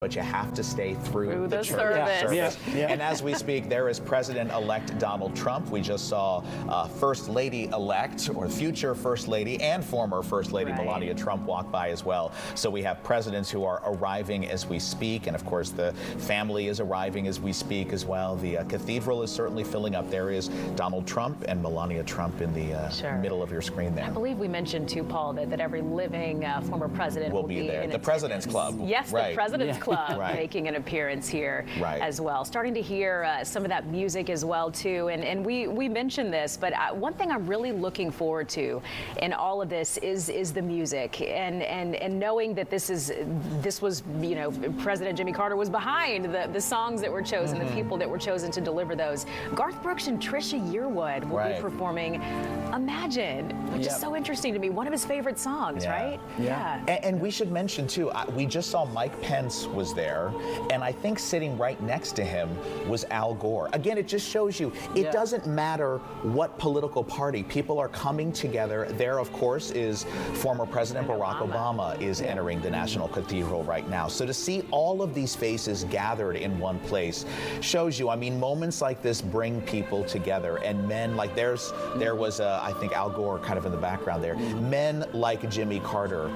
but you have to stay through the service. And as we speak, there is President-elect Donald Trump. We just saw First Lady-elect, or future First Lady, and former First Lady Melania Trump walk by as well. So we have presidents who are arriving as we speak, and of course the family is arriving as we speak as well. The cathedral is certainly filling up. There is Donald Trump and Melania Trump in the middle of your screen there. I believe we mentioned too, Paul, that every living former president will be there. In the President's Club. Yes, the President's Club making an appearance here as well. Starting to hear some of that music as well too, and we mentioned this, but one thing I'm really looking forward to in all of this is the music, and knowing that this was, you know, President Jimmy Carter was behind the songs that were chosen, the people that were chosen to deliver those. Garth Brooks and Trisha Yearwood will be performing Imagine, which is so interesting to me. One of his favorite songs, right? Yeah. And we should mention too, we just saw Mike Pence was there, and I think sitting right next to him was Al Gore. Again, it just shows you it doesn't matter what political party, people are coming together. There, of course, is former President Barack Obama is entering the National Cathedral right now. So to see all of these faces gathered in one place shows you, I mean, moments like this bring people together, and men like there was I think Al Gore kind of in the background there. Men like Jimmy Carter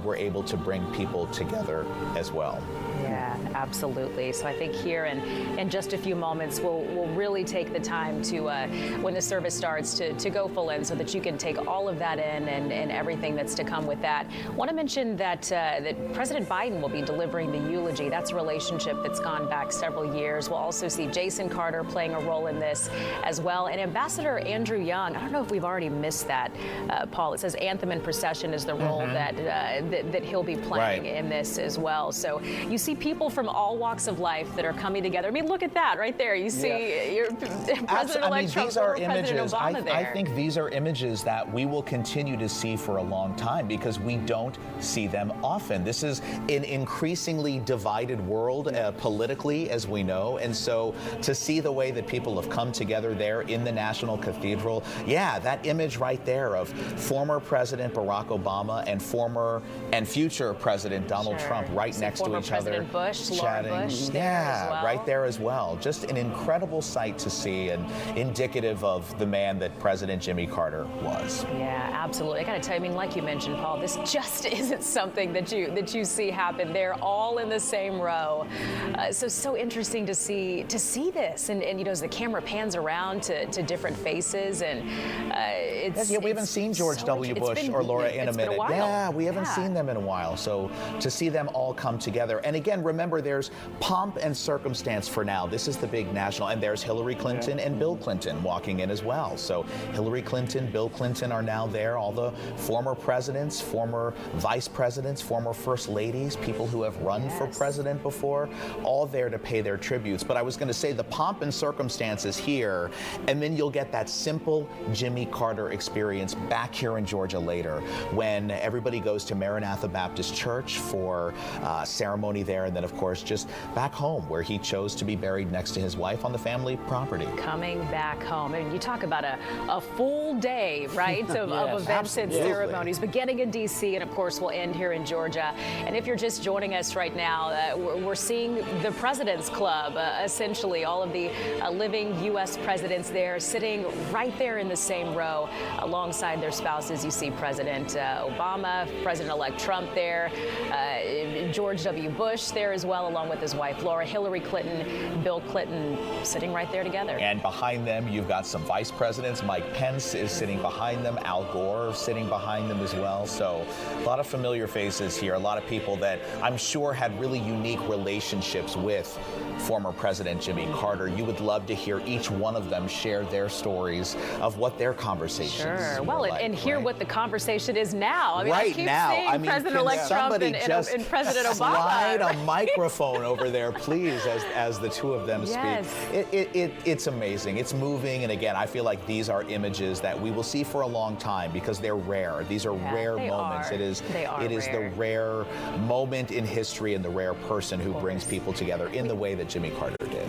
were able to bring people together as well. Yeah, absolutely. So I think here in just a few moments, we'll really take the time to, when the service starts, to go full in so that you can take all of that in and everything that's to come with that. I want to mention that President Biden will be delivering the eulogy. That's a relationship that's gone back several years. We'll also see Jason Carter playing a role in this as well. And Ambassador Andrew Young, I don't know if we've already missed that, Paul. It says Anthem and Procession is the role that he'll be playing in this as well. So you see people from all walks of life that are coming together. I mean, look at that right there. You see your President-elect Trump, President Obama there. I think these are images that we will continue to see for a long time because we don't see them often. This is an increasingly divided world politically, as we know, and so to see the way that people have come together there in the National Cathedral, that image right there of former President Barack Obama and former and future President Donald Trump right next to each other. Bush, chatting. Laura Bush right there as well. Just an incredible sight to see and indicative of the man that President Jimmy Carter was. Yeah, absolutely. I got to tell you, I mean, like you mentioned, Paul, this just isn't something that you see happen. They're all in the same row. So interesting to see this, and you know, as the camera pans around to different faces, and we haven't seen George W. Bush or Laura in a minute. We haven't seen them in a while. So to see them all come together, and again, remember, there's pomp and circumstance for now. This is the big national, and there's Hillary Clinton and Bill Clinton walking in as well. So Hillary Clinton, Bill Clinton are now there. All the former presidents, former vice presidents, former first ladies, people who have run for president before, all there to pay their tributes. But I was going to say the pomp and circumstances here, and then you'll get that simple Jimmy Carter experience back here in Georgia later when everybody goes to Maranatha Baptist Church for ceremony there, and then of course just back home where he chose to be buried next to his wife on the family property. Coming back home, and you talk about a full day, right, of events and ceremonies, beginning in D.C. and of course we'll end here in Georgia. And if you're just joining us right now, we're seeing the President's Club, essentially all of the living U.S. presidents there, sitting right there in the same row alongside their spouses. You see President Obama, President-elect Trump there, George W. Bush there as well, along with his wife Laura, Hillary Clinton, Bill Clinton, sitting right there together. And behind them, you've got some vice presidents. Mike Pence is sitting behind them. Al Gore sitting behind them as well. So a lot of familiar faces here. A lot of people that I'm sure had really unique relationships with former President Jimmy Carter. You would love to hear each one of them share their stories of what their conversations well, were like, and hear what the conversation is now. I mean, right I keep now, seeing President-elect Trump and President Obama. Slide a microphone over there, please, as the two of them speak. It's amazing. It's moving, and again, I feel like these are images that we will see for a long time because they're rare. These are rare moments. It is the rare moment in history and the rare person who brings people together in the way that Jimmy Carter did.